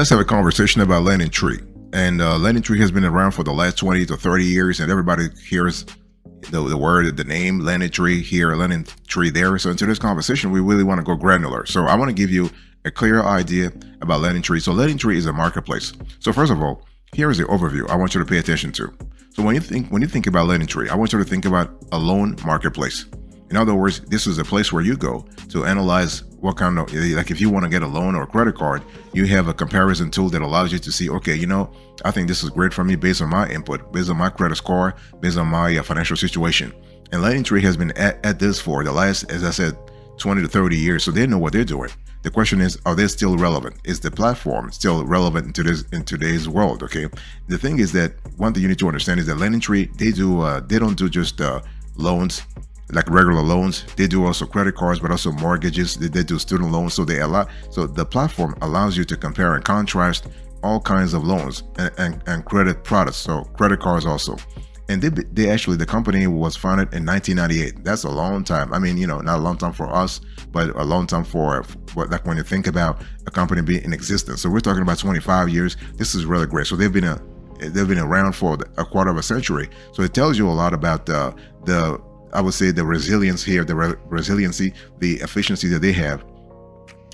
Let's have a conversation about LendingTree. And LendingTree has been around for the last 20 to 30 years, and everybody hears the word, the name LendingTree here, LendingTree there. So into this conversation, we really want to go granular. So I want to give you a clear idea about LendingTree. So LendingTree is a marketplace. So first of all, here is the overview I want you to pay attention to. So when you think about LendingTree, I want you to think about a loan marketplace. In other words, this is a place where you go to analyze what kind of, like if you want to get a loan or a credit card, you have a comparison tool that allows you to see, okay, I think this is great for me based on my input, based on my credit score, based on my financial situation. And LendingTree has been at this for the last, as I said, 20 to 30 years. So they know what they're doing. The question is, are they still relevant? Is the platform still relevant in today's world? Okay. The thing is that one thing you need to understand is that LendingTree, they don't do just loans, like regular loans. They do also credit cards, but also mortgages. They do student loans. So so the platform allows you to compare and contrast all kinds of loans and credit products. So credit cards also. And they actually, the company was founded in 1998. That's a long time. I mean, not a long time for us, but a long time for like when you think about a company being in existence. So we're talking about 25 years. This is really great. So they've been around for a quarter of a century. So it tells you a lot about I would say the resilience here, resiliency, the efficiency that they have.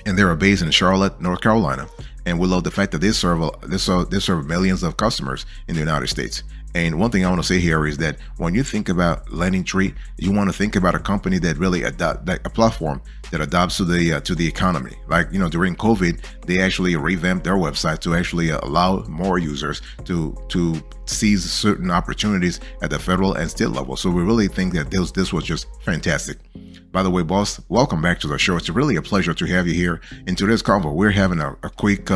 And they are based in Charlotte, North Carolina. And we love the fact that they serve millions of customers in the United States. And one thing I want to say here is that when you think about LendingTree, you want to think about a company that really a platform that adapts to the economy. Like, during COVID, they actually revamped their website to actually allow more users to seize certain opportunities at the federal and state level. So we really think that this was just fantastic. By the way, boss, welcome back to the show. It's really a pleasure to have you here. In today's convo, we're having a quick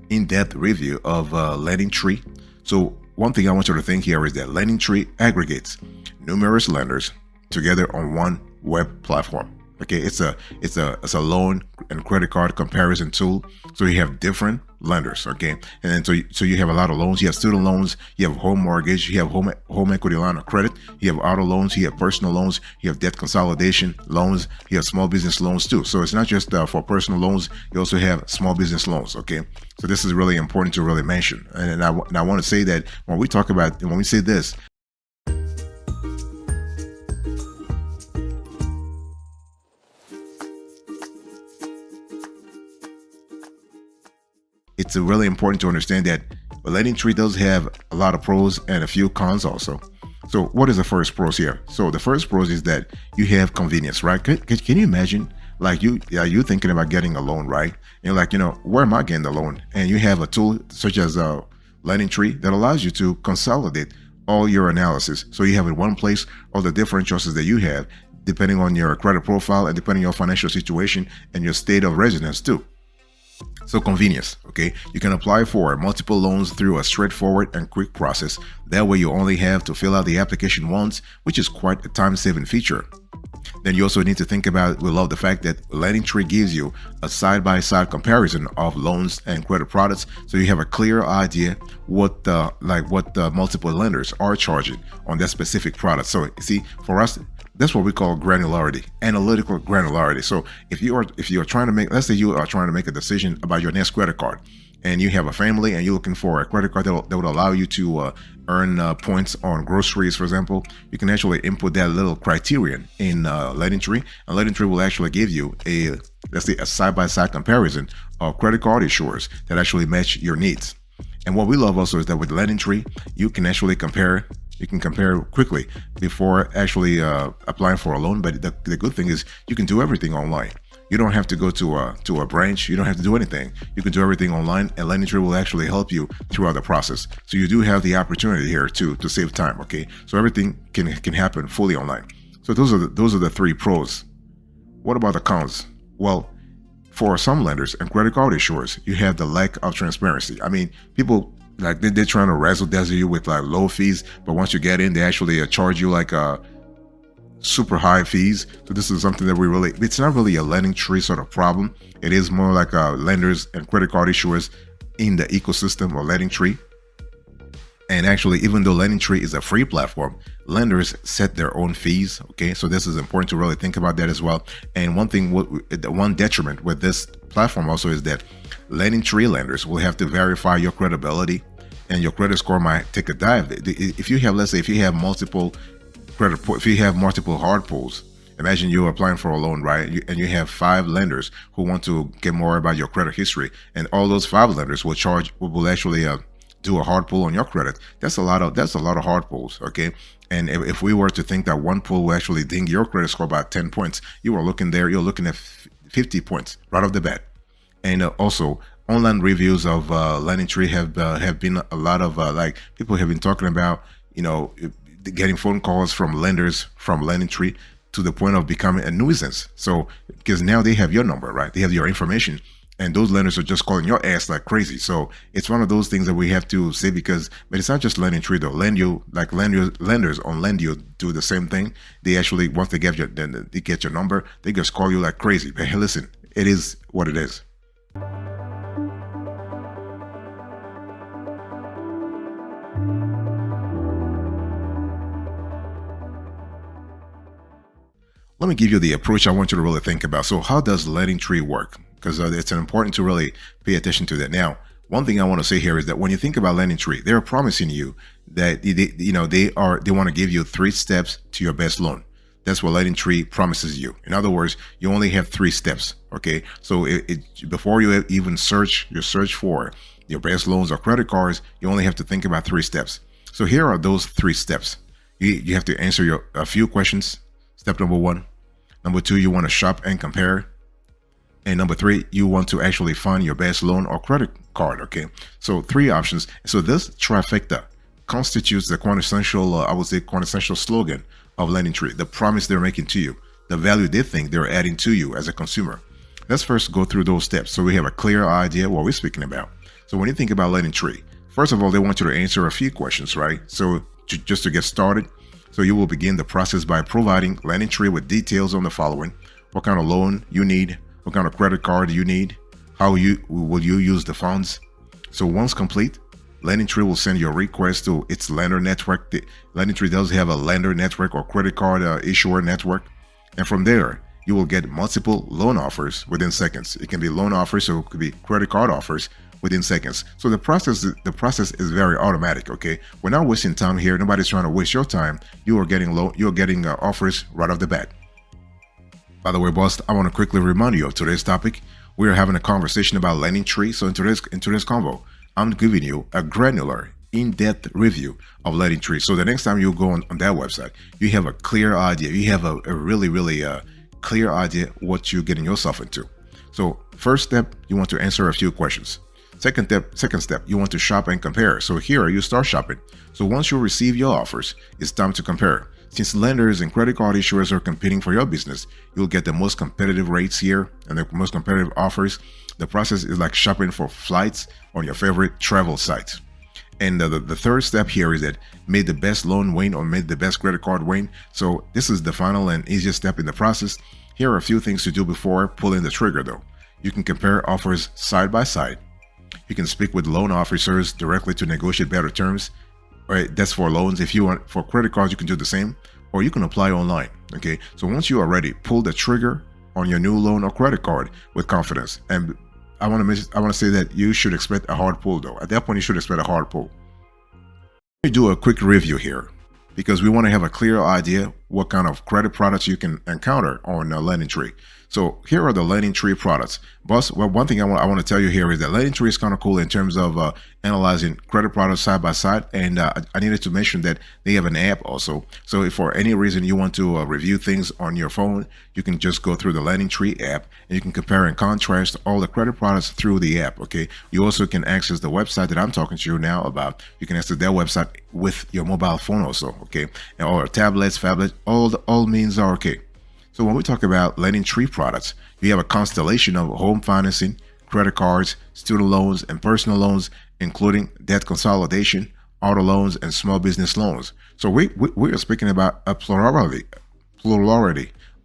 in-depth review of LendingTree. So one thing I want you to think here is that LendingTree aggregates numerous lenders together on one web platform. Okay, it's a loan and credit card comparison tool. So you have different lenders. Okay, and then so you have a lot of loans. You have student loans, you have home mortgage, you have home equity line of credit, you have auto loans, you have personal loans, you have debt consolidation loans, you have small business loans too. So it's not just for personal loans. You also have small business loans. Okay, so this is really important to really mention. And I want to say that when we say this, it's really important to understand that LendingTree does have a lot of pros and a few cons also. So what is the first pros here? So the first pros is that you have convenience, right? Can you imagine, like you thinking about getting a loan, right? And you're like, where am I getting the loan? And you have a tool such as LendingTree that allows you to consolidate all your analysis. So you have in one place all the different choices that you have, depending on your credit profile and depending on your financial situation and your state of residence too. So convenience, okay? You can apply for multiple loans through a straightforward and quick process. That way you only have to fill out the application once, which is quite a time-saving feature. Then you also need to think about, we love the fact that LendingTree gives you a side-by-side comparison of loans and credit products, so you have a clear idea what the multiple lenders are charging on that specific product. So see, for us, that's what we call granularity, analytical granularity. So if you are trying to make, let's say you are trying to make a decision about your next credit card, and you have a family and you're looking for a credit card that would allow you to earn points on groceries, for example, you can actually input that little criterion in LendingTree, and LendingTree will actually give you a side-by-side comparison of credit card issuers that actually match your needs. And what we love also is that with LendingTree, you can actually compare. You can compare quickly before actually applying for a loan. But the good thing is you can do everything online. You don't have to go to a branch. You don't have to do anything. You can do everything online, and LendingTree will actually help you throughout the process. So you do have the opportunity here to save time. Okay, so everything can happen fully online. So those are the three pros. What about the cons? Well, for some lenders and credit card issuers, you have the lack of transparency. I mean, people, like they're trying to razzle dazzle you with like low fees, but once you get in, they actually charge you like super high fees. So this is something that it's not really a LendingTree sort of problem. It is more like lenders and credit card issuers in the ecosystem of LendingTree. And actually, even though LendingTree is a free platform, lenders set their own fees. Okay, so this is important to really think about that as well. And one thing, the one detriment with this platform also is that LendingTree lenders will have to verify your credibility, and your credit score might take a dive. If you have, let's say, if you have multiple if you have multiple hard pulls, imagine you're applying for a loan, right? And you have 5 lenders who want to get more about your credit history, and all those 5 lenders will actually do a hard pull on your credit. That's a lot of hard pulls. Okay, and if we were to think that one pull will actually ding your credit score by 10 points, you're looking at 50 points right off the bat. And also, online reviews of LendingTree have been a lot of like, people have been talking about, getting phone calls from lenders from LendingTree to the point of becoming a nuisance. So because now they have your number, right? They have your information, and those lenders are just calling your ass like crazy. So it's one of those things that we have to say, but it's not just LendingTree though. Lenders on LendYou do the same thing. They actually, once they get your number, they just call you like crazy. But hey, listen, it is what it is. Let me give you the approach I want you to really think about. So how does LendingTree work? Because it's important to really pay attention to that. Now, one thing I want to say here is that when you think about LendingTree, they're promising you that they want to give you 3 steps to your best loan. That's what LendingTree promises you. In other words, you only have 3 steps. Okay, so before you even search for your best loans or credit cards, you only have to think about 3 steps. So here are those 3 steps. You have to answer a few questions. Step number 1. Number 2, you want to shop and compare. And number 3, you want to actually find your best loan or credit card. Okay, so 3 options. So this trifecta constitutes the quintessential slogan of LendingTree, the promise they're making to you, the value they think they're adding to you as a consumer. Let's first go through those steps so we have a clear idea what we're speaking about. So when you think about LendingTree, first of all, they want you to answer a few questions, right? So just to get started, so you will begin the process by providing LendingTree with details on the following: what kind of loan you need, what kind of credit card you need, how will you use the funds. So once complete, LendingTree will send your request to its lender network. LendingTree does have a lender network or credit card issuer network, and from there you will get multiple loan offers within seconds. It can be loan offers, so it could be credit card offers within seconds. So the process is very automatic. Okay, we're not wasting time here. Nobody's trying to waste your time. You're getting offers right off the bat. By the way, boss, I want to quickly remind you of today's topic. We are having a conversation about LendingTree. So in today's convo, I'm giving you a granular, in-depth review of LendingTree. So the next time you go on that website, you have a clear idea. You have a really clear idea what you're getting yourself into. So first step, you want to answer a few questions. Second step, you want to shop and compare. So here you start shopping. So once you receive your offers, it's time to compare. Since lenders and credit card issuers are competing for your business, you'll get the most competitive rates here and the most competitive offers. The process is like shopping for flights on your favorite travel sites. And the third step here is that made the best loan win or made the best credit card win. So this is the final and easiest step in the process. Here are a few things to do before pulling the trigger though. You can compare offers side by side. You can speak with loan officers directly to negotiate better terms. Right, that's for loans. If you want for credit cards, you can do the same, or you can apply online. Okay, so once you are ready, pull the trigger on your new loan or credit card with confidence. And I want to say that you should expect a hard pull though. At that point, you should expect a hard pull. Let me do a quick review here, because we want to have a clear idea what kind of credit products you can encounter on LendingTree. So here are the LendingTree products. Boss, well, one thing I want to tell you here is that LendingTree is kind of cool in terms of analyzing credit products side by side. And I needed to mention that they have an app also. So if for any reason you want to review things on your phone, you can just go through the LendingTree app and you can compare and contrast all the credit products through the app. Okay. You also can access the website that I'm talking to you now about. You can access their website with your mobile phone also. Okay. And or tablets, phablets, all means are okay. So when we talk about LendingTree products, you have a constellation of home financing, credit cards, student loans, and personal loans, including debt consolidation, auto loans, and small business loans. So we are speaking about a plurality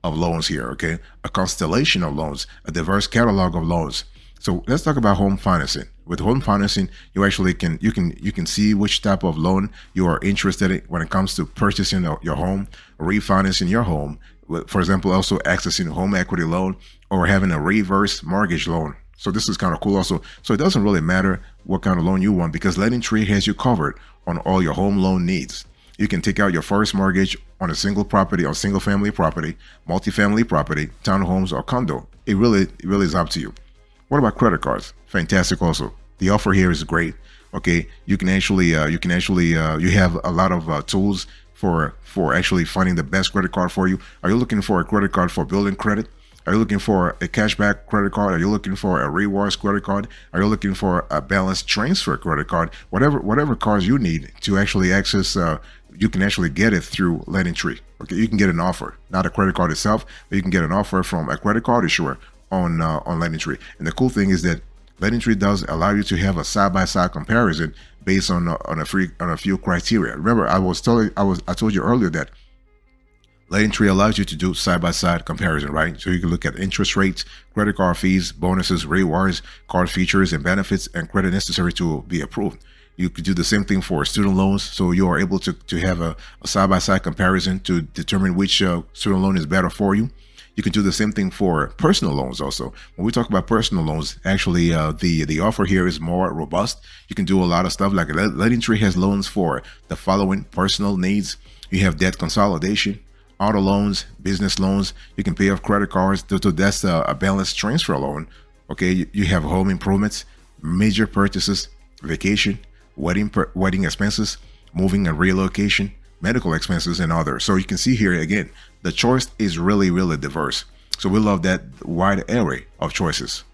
of loans here, okay? A constellation of loans, a diverse catalog of loans. So let's talk about home financing. With home financing, you actually can see which type of loan you are interested in when it comes to purchasing your home, refinancing your home. For example, also accessing home equity loan or having a reverse mortgage loan. So this is kind of cool also. So it doesn't really matter what kind of loan you want because LendingTree has you covered on all your home loan needs. You can take out your first mortgage on a single property or single family property, multifamily property, townhomes, or condo. It really is up to you. What about credit cards? Fantastic also. The offer here is great. Okay, you have a lot of tools for actually finding the best credit card for you. Are you looking for a credit card for building credit? Are you looking for a cashback credit card? Are you looking for a rewards credit card? Are you looking for a balance transfer credit card? Whatever cards you need to actually access, you can actually get it through LendingTree. Okay, you can get an offer, not a credit card itself, but you can get an offer from a credit card issuer on LendingTree. And the cool thing is that LendingTree does allow you to have a side-by-side comparison based on a few criteria. Remember, I told you earlier that LendingTree allows you to do side-by-side comparison, right? So you can look at interest rates, credit card fees, bonuses, rewards, card features and benefits, and credit necessary to be approved. You could do the same thing for student loans. So you are able to have a side-by-side comparison to determine which student loan is better for you. You can do the same thing for personal loans also. When we talk about personal loans, actually the offer here is more robust. You can do a lot of stuff like LendingTree has loans for the following personal needs. You have debt consolidation, auto loans, business loans. You can pay off credit cards. So that's a balance transfer loan. Okay, you have home improvements, major purchases, vacation, wedding expenses, moving and relocation, medical expenses, and others. So you can see here again, the choice is really diverse. So we love that wide array of choices.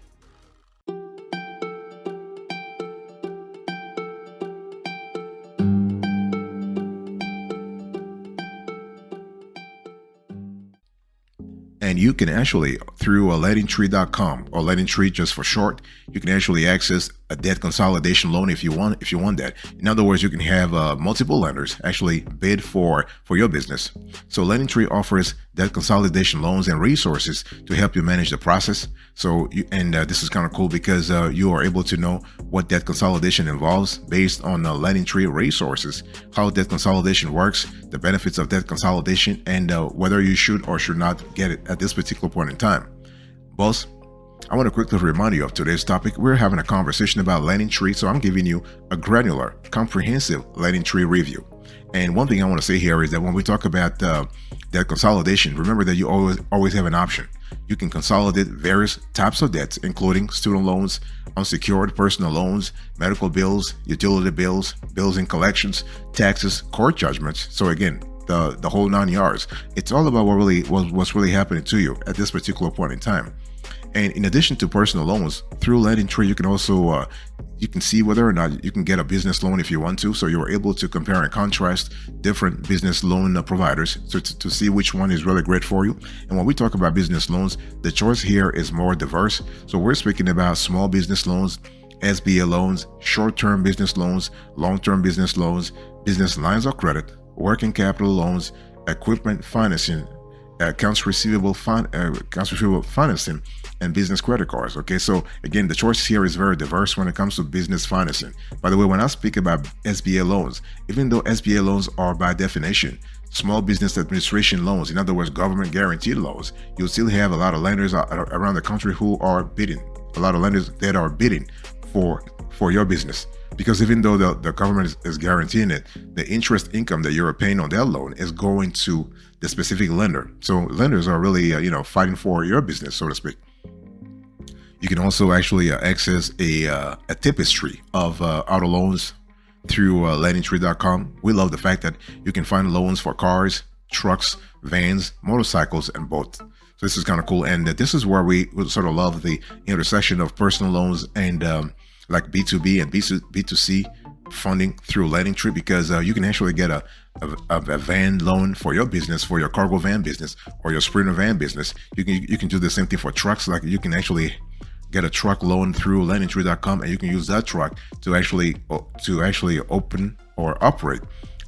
And you can actually, through LendingTree.com or LendingTree just for short, you can actually access a debt consolidation loan if you want that. In other words, you can have multiple lenders actually bid for your business. So LendingTree offers debt consolidation loans and resources to help you manage the process. So this is kind of cool because you are able to know what debt consolidation involves based on LendingTree resources, how debt consolidation works, the benefits of debt consolidation, and whether you should or should not get it at this particular point in time. Boss, I want to quickly remind you of today's topic. We're having a conversation about LendingTree, so I'm giving you a granular, comprehensive LendingTree review. And one thing I want to say here is that when we talk about debt consolidation, remember that you always have an option. You can consolidate various types of debts, including student loans, unsecured personal loans, medical bills, utility bills, bills and collections, taxes, court judgments. So again, the whole 9 yards. It's all about what's really happening to you at this particular point in time. And in addition to personal loans, through LendingTree, you can also you can see whether or not you can get a business loan if you want to. So you're able to compare and contrast different business loan providers to see which one is really great for you. And when we talk about business loans, the choice here is more diverse. So we're speaking about small business loans, SBA loans, short-term business loans, long-term business loans, business lines of credit, working capital loans, equipment financing, accounts receivable financing, and business credit cards. Okay, so again, the choice here is very diverse when it comes to business financing. By the way, when I speak about SBA loans, even though SBA loans are by definition small business administration loans, in other words, government guaranteed loans, you'll still have a lot of lenders around the country who are bidding, a lot of lenders that are bidding for your business. Because even though the government is guaranteeing it, the interest income that you're paying on that loan is going to the specific lender. So lenders are really, fighting for your business, so to speak. You can also actually access a tapestry of auto loans through LendingTree.com. We love the fact that you can find loans for cars, trucks, vans, motorcycles, and boats. So this is kind of cool. And this is where we sort of love the intersection of personal loans and like B2B and B2C funding through LendingTree, because you can actually get a van loan for your business, for your cargo van business or your Sprinter van business. You can do the same thing for trucks. Like you can actually get a truck loan through LendingTree.com, and you can use that truck to actually open or operate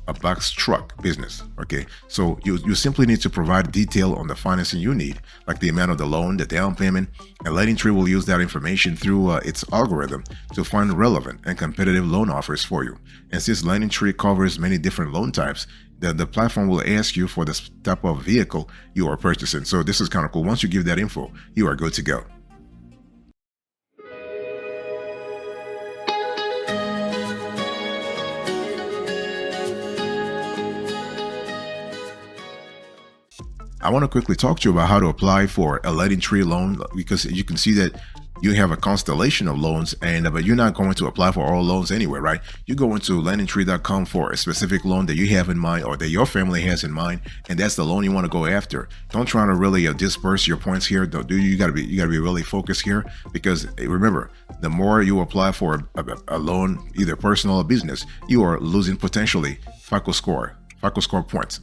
a box truck business. Okay, so you simply need to provide detail on the financing you need, like the amount of the loan, the down payment, and LendingTree will use that information through its algorithm to find relevant and competitive loan offers for you. And since LendingTree covers many different loan types, the platform will ask you for the type of vehicle you are purchasing. So this is kind of cool. Once you give that info, you are good to go. I want to quickly talk to you about how to apply for a LendingTree loan, because you can see that you have a constellation of loans, and but you're not going to apply for all loans anyway, right? You go into LendingTree.com for a specific loan that you have in mind or that your family has in mind, and that's the loan you want to go after. Don't try to really disperse your points here. You gotta be really focused here, because remember, the more you apply for a loan, either personal or business, you are losing potentially FICO score points.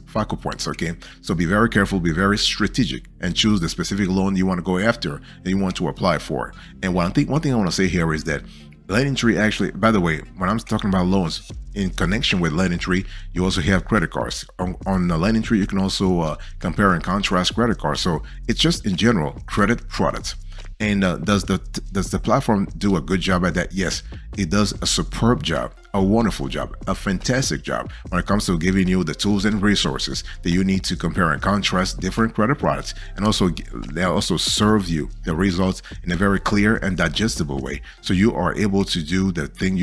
Okay, so be very careful, be very strategic, and choose the specific loan you want to go after and you want to apply for. And one thing I want to say here is that LendingTree actually, by the way, when I'm talking about loans in connection with LendingTree, you also have credit cards. On LendingTree, you can also compare and contrast credit cards. So it's just in general credit products. And does the platform do a good job at that? Yes, it does a superb job, a wonderful job, a fantastic job when it comes to giving you the tools and resources that you need to compare and contrast different credit products, and also they also serve you the results in a very clear and digestible way, so you are able to do the thing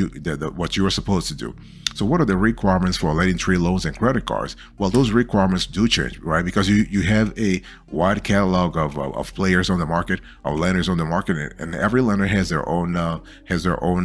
what you are supposed to do. So what are the requirements for LendingTree loans and credit cards? Well, those requirements do change, right? Because you have a wide catalog of players on the market, of lenders on the market, and every lender has their own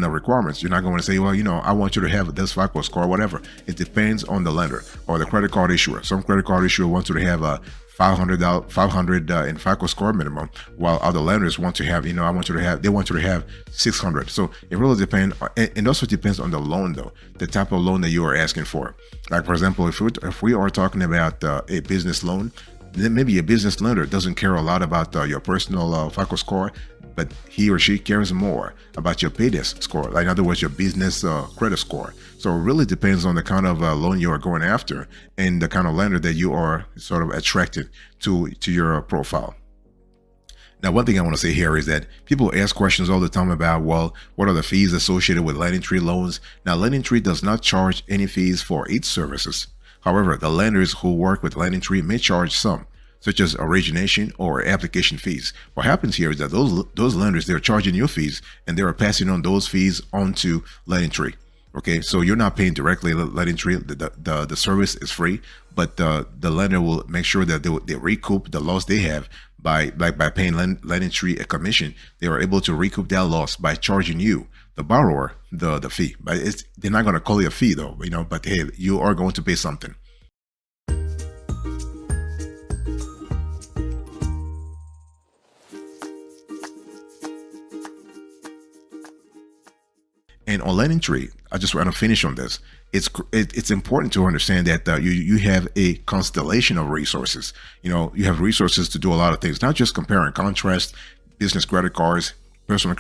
requirements. You're not going to say, well, I want you to have this FICO score, whatever. It depends on the lender or the credit card issuer. Some credit card issuer wants you to have a 500 in FICO score minimum, while other lenders want to have, they want you to have 600. So it really depends. It also depends on the loan, though, the type of loan that you are asking for. Like, for example, if we are talking about a business loan, then maybe a business lender doesn't care a lot about your personal FICO score, but he or she cares more about your PayDesk score, like, in other words, your business credit score. So it really depends on the kind of loan you are going after and the kind of lender that you are sort of attracted to your profile. Now, one thing I want to say here is that people ask questions all the time about, well, what are the fees associated with LendingTree loans? Now, LendingTree does not charge any fees for its services. However, the lenders who work with LendingTree may charge some, such as origination or application fees. What happens here is that those lenders, they're charging you fees, and they're passing on those fees onto LendingTree. Okay, so you're not paying directly LendingTree. The service is free, but the lender will make sure that they recoup the loss they have by paying LendingTree a commission. They are able to recoup that loss by charging you, the borrower, the fee. But they're not going to call it a fee, though, but hey, you are going to pay something. And on LendingTree, I just want to finish on this. It's important to understand that you have a constellation of resources. You have resources to do a lot of things, not just compare and contrast business credit cards, personal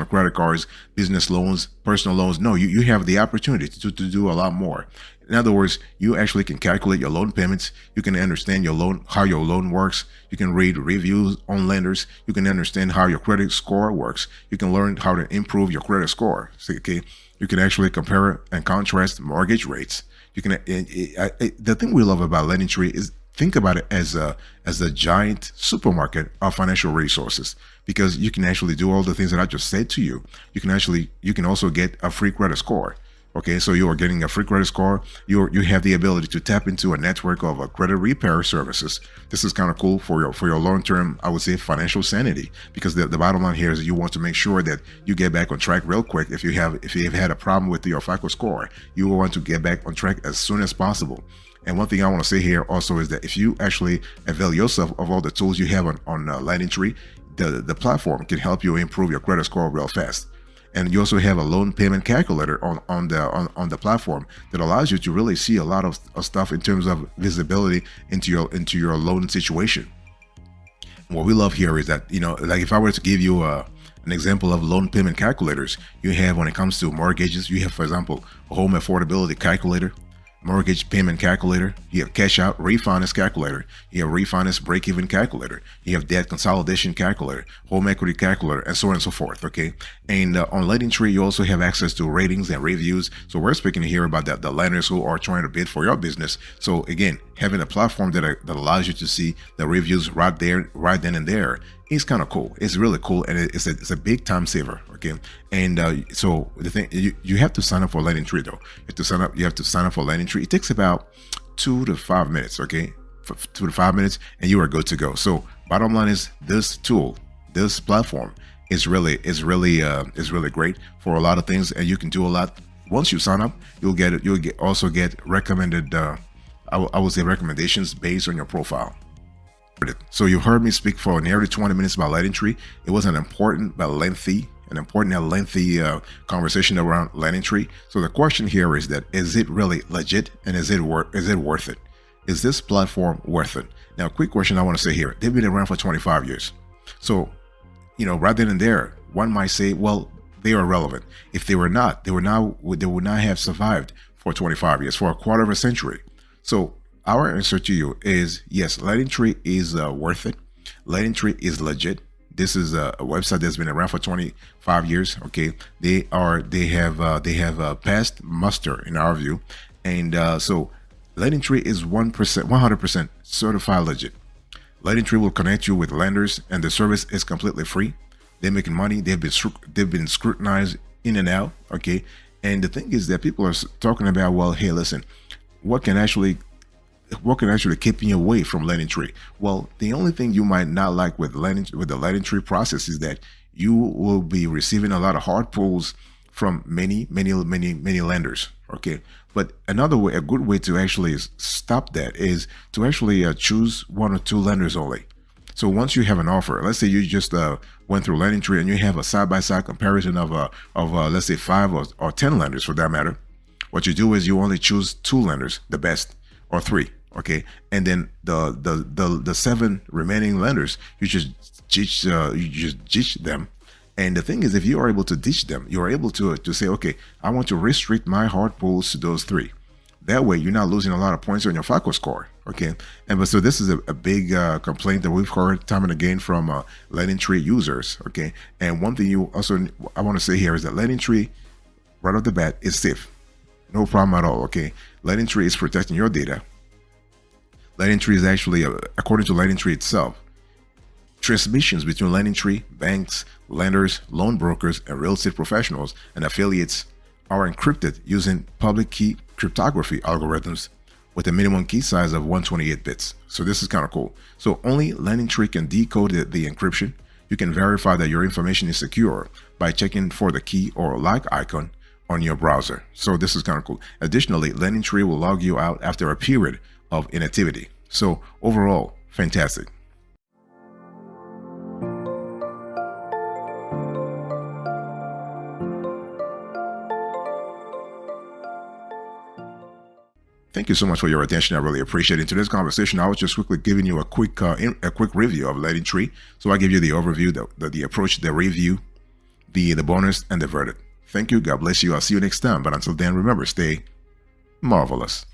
credit cards, business loans, personal loans. No, you have the opportunity to do a lot more. In other words, you actually can calculate your loan payments. You can understand how your loan works. You can read reviews on lenders. You can understand how your credit score works. You can learn how to improve your credit score. Okay, you can actually compare and contrast mortgage rates. You can. The thing we love about LendingTree is, think about it as a giant supermarket of financial resources, because you can actually do all the things that I just said to you. You can also get a free credit score. Okay, so you are getting a free credit score. You have the ability to tap into a network of credit repair services. This is kind of cool for your long-term, I would say, financial sanity, because the bottom line here is you want to make sure that you get back on track real quick. If you've had a problem with your FICO score, you will want to get back on track as soon as possible. And one thing I want to say here also is that if you actually avail yourself of all the tools you have on LendingTree, the platform can help you improve your credit score real fast. And you also have a loan payment calculator on the platform that allows you to really see a lot of stuff in terms of visibility into your loan situation. And what we love here is that, like, if I were to give you an example of loan payment calculators, you have, when it comes to mortgages, you have, for example, a home affordability calculator, mortgage payment calculator, you have cash out refinance calculator, you have refinance break-even calculator, you have debt consolidation calculator, home equity calculator, and so on and so forth. Okay, and on LendingTree you also have access to ratings and reviews. So we're speaking here about the lenders who are trying to bid for your business. So again, having a platform that allows you to see the reviews right there, right then and there, is kind of cool. It's really cool, and it's a big time saver. Okay, and so the thing, you have to sign up for LendingTree though. You have to sign up for LendingTree. It takes about 2 to 5 minutes. Okay, 2 to 5 minutes, and you are good to go. So bottom line is, this tool, this platform is really great for a lot of things, and you can do a lot. Once you sign up, you'll also get recommended. I would say recommendations based on your profile. So you heard me speak for nearly 20 minutes about LendingTree. It was an important but lengthy conversation around LendingTree. So the question here is that, is it really legit, and is it worth it? Is this platform worth it? Now, quick question I want to say here: they've been around for 25 years. So, rather than there, one might say, well, they are relevant. If they were not, they would not have survived for 25 years, for a quarter of a century. So our answer to you is yes, LendingTree is worth it. LendingTree is legit. This is a website that's been around for 25 years. Okay, they have passed muster in our view, and so LendingTree is 100% certified legit. LendingTree will connect you with lenders, and the service is completely free. They're making money. They've been scrutinized in and out. Okay, and the thing is that people are talking about, well, hey, listen, what can actually keep you away from LendingTree? Well, the only thing you might not like with the LendingTree process is that you will be receiving a lot of hard pulls from many lenders. Okay, but a good way to actually stop that is to actually choose 1 or 2 lenders only. So once you have an offer, let's say you just went through LendingTree and you have a side-by-side comparison of let's say 5 or 10 lenders for that matter. What you do is you only choose 2 lenders, the best, or 3. Okay, and then the 7 remaining lenders, you just ditch them. And the thing is, if you are able to ditch them, you are able to say, okay, I want to restrict my hard pulls to those 3. That way, you're not losing a lot of points on your FICO score. Okay, so this is a big complaint that we've heard time and again from LendingTree users. Okay, and one thing I want to say here is that LendingTree, right off the bat, is safe, no problem at all. Okay, LendingTree is protecting your data. LendingTree is actually, according to LendingTree itself, transmissions between LendingTree, banks, lenders, loan brokers, and real estate professionals and affiliates are encrypted using public key cryptography algorithms with a minimum key size of 128 bits. So this is kind of cool. So only LendingTree can decode the encryption. You can verify that your information is secure by checking for the key or lock icon on your browser. So this is kind of cool. Additionally, LendingTree will log you out after a period of inactivity. So overall, fantastic. Thank you so much for your attention. I really appreciate it. In today's conversation, I was just quickly giving you a quick review of LendingTree. So I give you the overview, the approach, the review, the bonus, and the verdict. Thank you. God bless you. I'll see you next time. But until then, remember, stay marvelous.